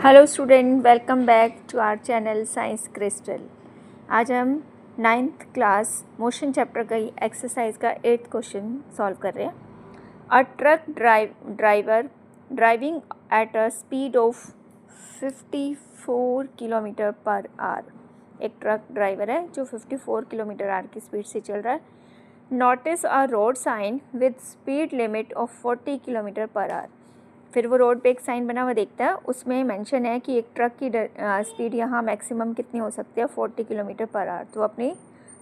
Hello student, welcome back to our channel science crystal. आज हम 9th class motion chapter का ही exercise का 8th question solve कर रहे हैं। A truck driver driving at a speed of 54 kilometre per hour. एक truck driver है जो 54 किलोमीटर आवर की स्पीड से चल रहा है। Notice a road sign with speed limit of 40 kilometre per hour. फिर वो रोड पे एक साइन बना हुआ देखता है, उसमें मेंशन है कि एक ट्रक की स्पीड यहाँ मैक्सिमम कितनी हो सकती है, 40 किलोमीटर पर आवर। तो अपनी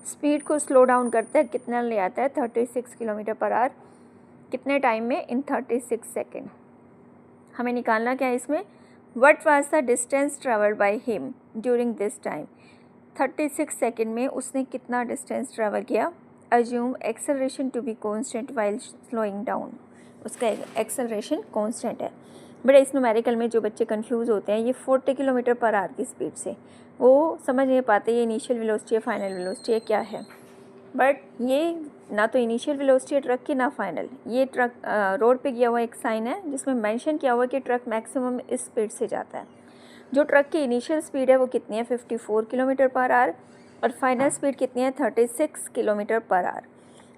स्पीड को स्लो डाउन करता है, कितना ले आता है, 36 किलोमीटर पर आवर। कितने टाइम में? In 36 second. हमें निकालना क्या है इसमें, what was the distance travelled by him during this time. 36 second में उसने कितना डिस्टेंस ट्रेवल किया। Assume acceleration to be constant while slowing down. उसका एक्सेलरेशन कांस्टेंट है। बट इस न्यूमेरिकल में जो बच्चे कंफ्यूज होते हैं, ये 40 किलोमीटर पर आवर की स्पीड से वो समझ नहीं पाते ये इनिशियल वेलोसिटी है, फाइनल वेलोसिटी है, क्या है। बट ये ना तो इनिशियल वेलोसिटी है ट्रक की, ना फाइनल। ये ट्रक रोड पे गया हुआ एक साइन है जिसमें मेंशन किया हुआ है कि ट्रक मैक्सिमम इस स्पीड से जाता है। जो ट्रक की इनिशियल स्पीड है वो कितनी है, 54 किलोमीटर पर आवर, और फाइनल स्पीड कितनी है, 36 किलोमीटर पर आवर।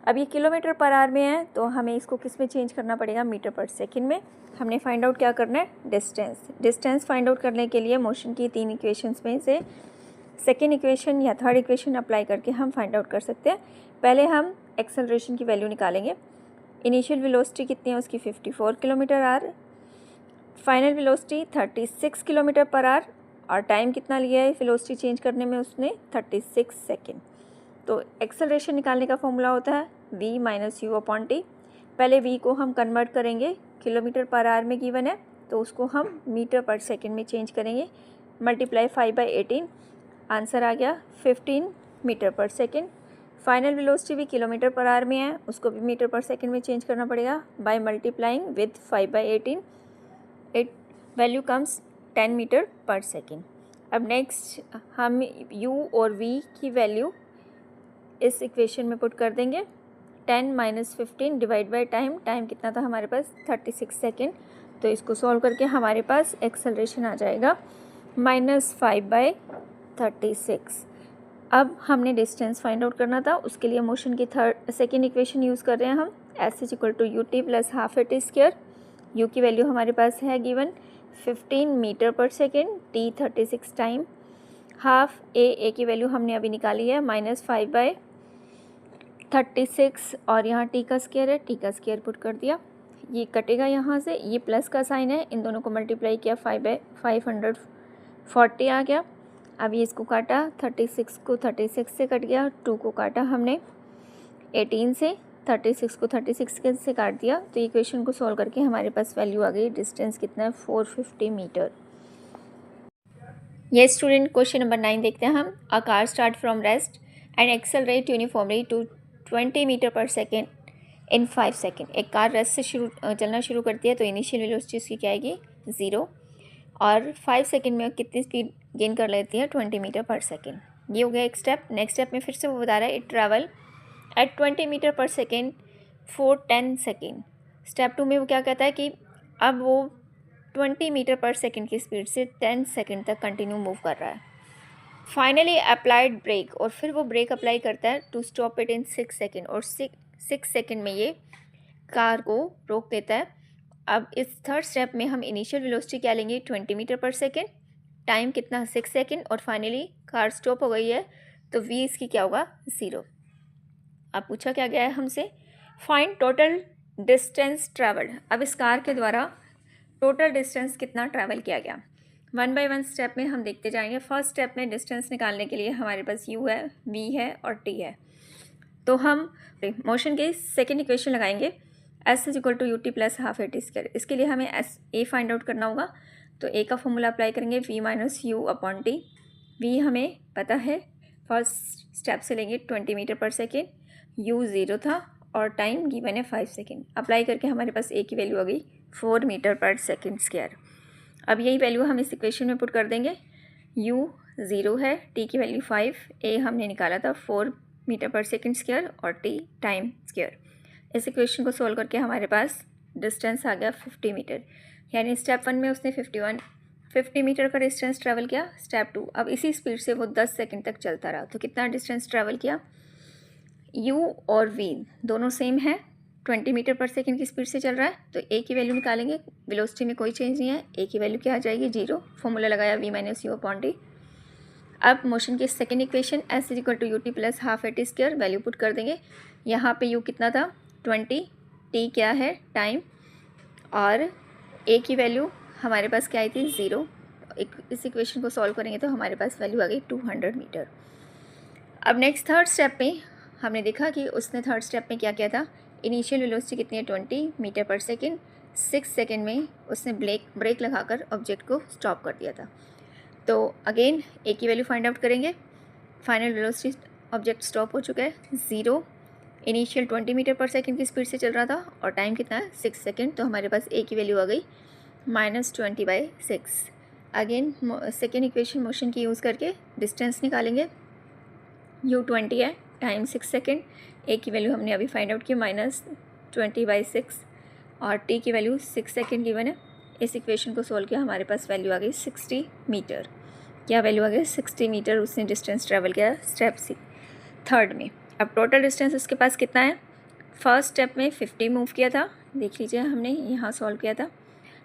अब ये किलोमीटर पर आवर में है तो हमें इसको किस में चेंज करना पड़ेगा, मीटर पर सेकंड में। हमने फाइंड आउट क्या करना है, डिस्टेंस फाइंड आउट करने के लिए मोशन की 3 इक्वेशंस में से सेकंड इक्वेशन या थर्ड इक्वेशन अप्लाई करके हम फाइंड आउट कर सकते हैं। पहले हम एक्सेलरेशन की वैल्यू निकालेंगे। इनिशियल वेलोसिटी कितनी है उसकी, 54 kilometre our. Final velocity 36 kilometre per our, और टाइम कितना लिया है वेलोसिटी चेंज करने में उसने, 36 सेकेंड। तो एक्सेलरेशन निकालने का फॉर्मूला होता है v minus u upon T. पहले v को हम कन्वर्ट करेंगे, किलोमीटर पर आवर में गिवन है तो उसको हम मीटर पर सेकंड में चेंज करेंगे। मल्टीप्लाई 5/18, आंसर आ गया 15 metre per second. Final velocity भी किलोमीटर पर आवर में है, उसको भी मीटर पर सेकंड में चेंज करना पड़ेगा by multiplying with 5/18। It value comes 10 metre per second. अब नेक्स्ट हम u और v की वैल्यू इस इक्वेशन में पुट कर देंगे। 10 minus 15 divide by time, time कितना था हमारे पास, 36 सेकेंड। तो इसको सॉल्व करके हमारे पास एक्सेलरेशन आ जाएगा -5/36। अब हमने डिस्टेंस फाइंड आउट करना था, उसके लिए मोशन की सेकेंड इक्वेशन यूज़ कर रहे हैं हम। S is equal to U T plus half A T square. U की वैल्यू हमारे पास है given 15 metre per second, T 36 time, half A की वैल्यू हमने अभी निकाली है -5/36, और यहाँ टी का स्क्वायर है, टी का स्क्वायर पुट कर दिया। ये कटेगा यहाँ से, ये प्लस का साइन है, इन दोनों को मल्टीप्लाई किया 5/540 आ गया। अब ये इसको काटा, 36 को 36 से कट गया, 2 को काटा हमने 18 से, 36 को 36 से काट दिया। तो इक्वेशन को सॉल्व करके हमारे पास वैल्यू आ गई, डिस्टेंस कितना है, 450 मीटर। ये स्टूडेंट क्वेश्चन नंबर 9 देखते हैं हम। A car start from rest and accelerate uniformly to 20 metre per second in 5 second. एक कार रेस्ट से चलना शुरू करती है तो इनिशियल वेलोसिटी उसकी क्या आएगी, 0, और 5 सेकेंड में कितनी स्पीड गेन कर लेती है, 20 मीटर पर सेकेंड। ये हो गया एक स्टेप। नेक्स्ट स्टेप में फिर से वो बता रहा है, it travel at 20 metre per second for 10 second. Step 2 में वो क्या कहता है कि अब वो 20 मीटर पर सेकेंड की स्पीड से 10 सेकेंड तक कंटिन्यू मूव कर रहा है। फाइनली अप्लाइड ब्रेक, और फिर वो ब्रेक अप्लाई करता है to stop it in 6 second, और 6 सेकेंड में ये कार को रोक देता है। अब इस थर्ड स्टेप में हम इनिशियल वेलोसिटी क्या लेंगे, 20 मीटर पर सेकेंड, टाइम कितना, 6 सेकेंड, और फाइनली कार स्टॉप हो गई है तो v इसकी क्या होगा, 0। अब पूछा क्या गया है हमसे, फाइंड टोटल डिस्टेंस ट्रैवल्ड। अब इस कार के द्वारा टोटल डिस्टेंस कितना ट्रैवल किया गया। 1 बाय 1 स्टेप में हम देखते जाएंगे। फर्स्ट स्टेप में डिस्टेंस निकालने के लिए हमारे पास u है, v है और t है। तो हम मोशन की सेकेंड इक्वेशन लगाएंगे, s is equal to U T plus half A T square. इसके लिए हमें एस ए फाइंड आउट करना होगा, तो a का फॉर्मूला अप्लाई करेंगे, v minus u upon T. v हमें पता है, फर्स्ट स्टेप से लेंगे 20 मीटर पर सेकेंड, u 0 था और टाइम गिवन है 5 सेकेंड। अप्लाई करके हमारे पास a की वैल्यू आ गई 4 मीटर पर सेकेंड स्क्वायर। अब यही वैल्यू हम इस इक्वेशन में पुट कर देंगे। u 0 है, t की वैल्यू 5, a हमने निकाला था 4 मीटर पर सेकेंड स्क्वायर, और t टाइम स्क्वायर। इस इक्वेशन को सोल्व करके हमारे पास डिस्टेंस आ गया 50 मीटर। यानी स्टेप 1 में उसने 50 मीटर का डिस्टेंस ट्रैवल किया। स्टेप 2, अब इसी स्पीड से वो 10 सेकंड तक चलता रहा तो कितना डिस्टेंस ट्रैवल किया। u और v दोनों सेम है, 20 मीटर पर सेकंड की स्पीड से चल रहा है तो a की वैल्यू निकालेंगे। वेलोसिटी में कोई चेंज नहीं है, a की वैल्यू क्या आ जाएगी 0। फॉर्मूला लगाया v minus u upon t. अब मोशन की second equation s is equal to U T plus half A T square, value put कर देंगे। यहाँ पे u कितना था 20, t क्या है टाइम, और a की वैल्यू हमारे पास क्या आई थी 0। इस इक्वेशन को सॉल्व करेंगे तो हमारे पास वैल्यू आ गई 200 मीटर। अब नेक्स्ट थर्ड स्टेप में हमने देखा कि उसने थर्ड स्टेप में क्या किया था। इनिशियल वेलोसिटी कितनी है 20 मीटर पर सेकेंड, 6 सेकेंड में उसने ब्रेक लगाकर ऑब्जेक्ट को स्टॉप कर दिया था। तो अगेन ए की वैल्यू फाइंड आउट करेंगे। फाइनल वेलोसिटी ऑब्जेक्ट स्टॉप हो चुका है 0, इनिशियल 20 मीटर पर सेकेंड की स्पीड से चल रहा था और टाइम कितना है 6 सेकेंड, तो हमारे पास ए की वैल्यू आ गई -20/6। अगेन सेकेंड इक्वेशन मोशन की यूज़ करके डिस्टेंस निकालेंगे। u 20 है, टाइम 6 सेकेंड, ए की वैल्यू हमने अभी फाइंड आउट की -20/6 और टी की वैल्यू 6 सेकेंड गिवन है। इस इक्वेशन को सोल्व किया, हमारे पास वैल्यू आ गई 60 मीटर। क्या वैल्यू आ गई 60 मीटर उसने डिस्टेंस ट्रैवल किया स्टेप थर्ड में। अब टोटल डिस्टेंस उसके पास कितना है। फर्स्ट स्टेप में 50 मूव किया था, देख लीजिए हमने यहाँ सॉल्व किया था।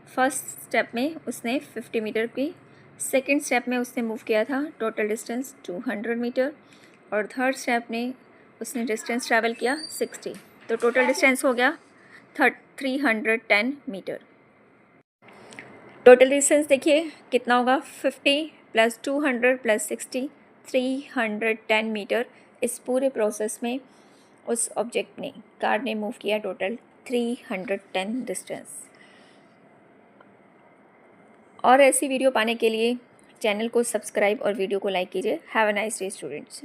फर्स्ट स्टेप में उसने 50 मीटर की, सेकेंड स्टेप में उसने मूव किया था टोटल डिस्टेंस 200 मीटर और थर्ड स्टेप में उसने डिस्टेंस ट्रैवल किया 60। तो टोटल डिस्टेंस हो गया 310 मीटर। टोटल डिस्टेंस देखिए कितना होगा 50 + 200 + 60 310 मीटर। इस पूरे प्रोसेस में उस ऑब्जेक्ट ने, कार ने मूव किया टोटल 310 डिस्टेंस। और ऐसी वीडियो पाने के लिए चैनल को सब्सक्राइब और वीडियो को लाइक कीजिए। Have a nice day students.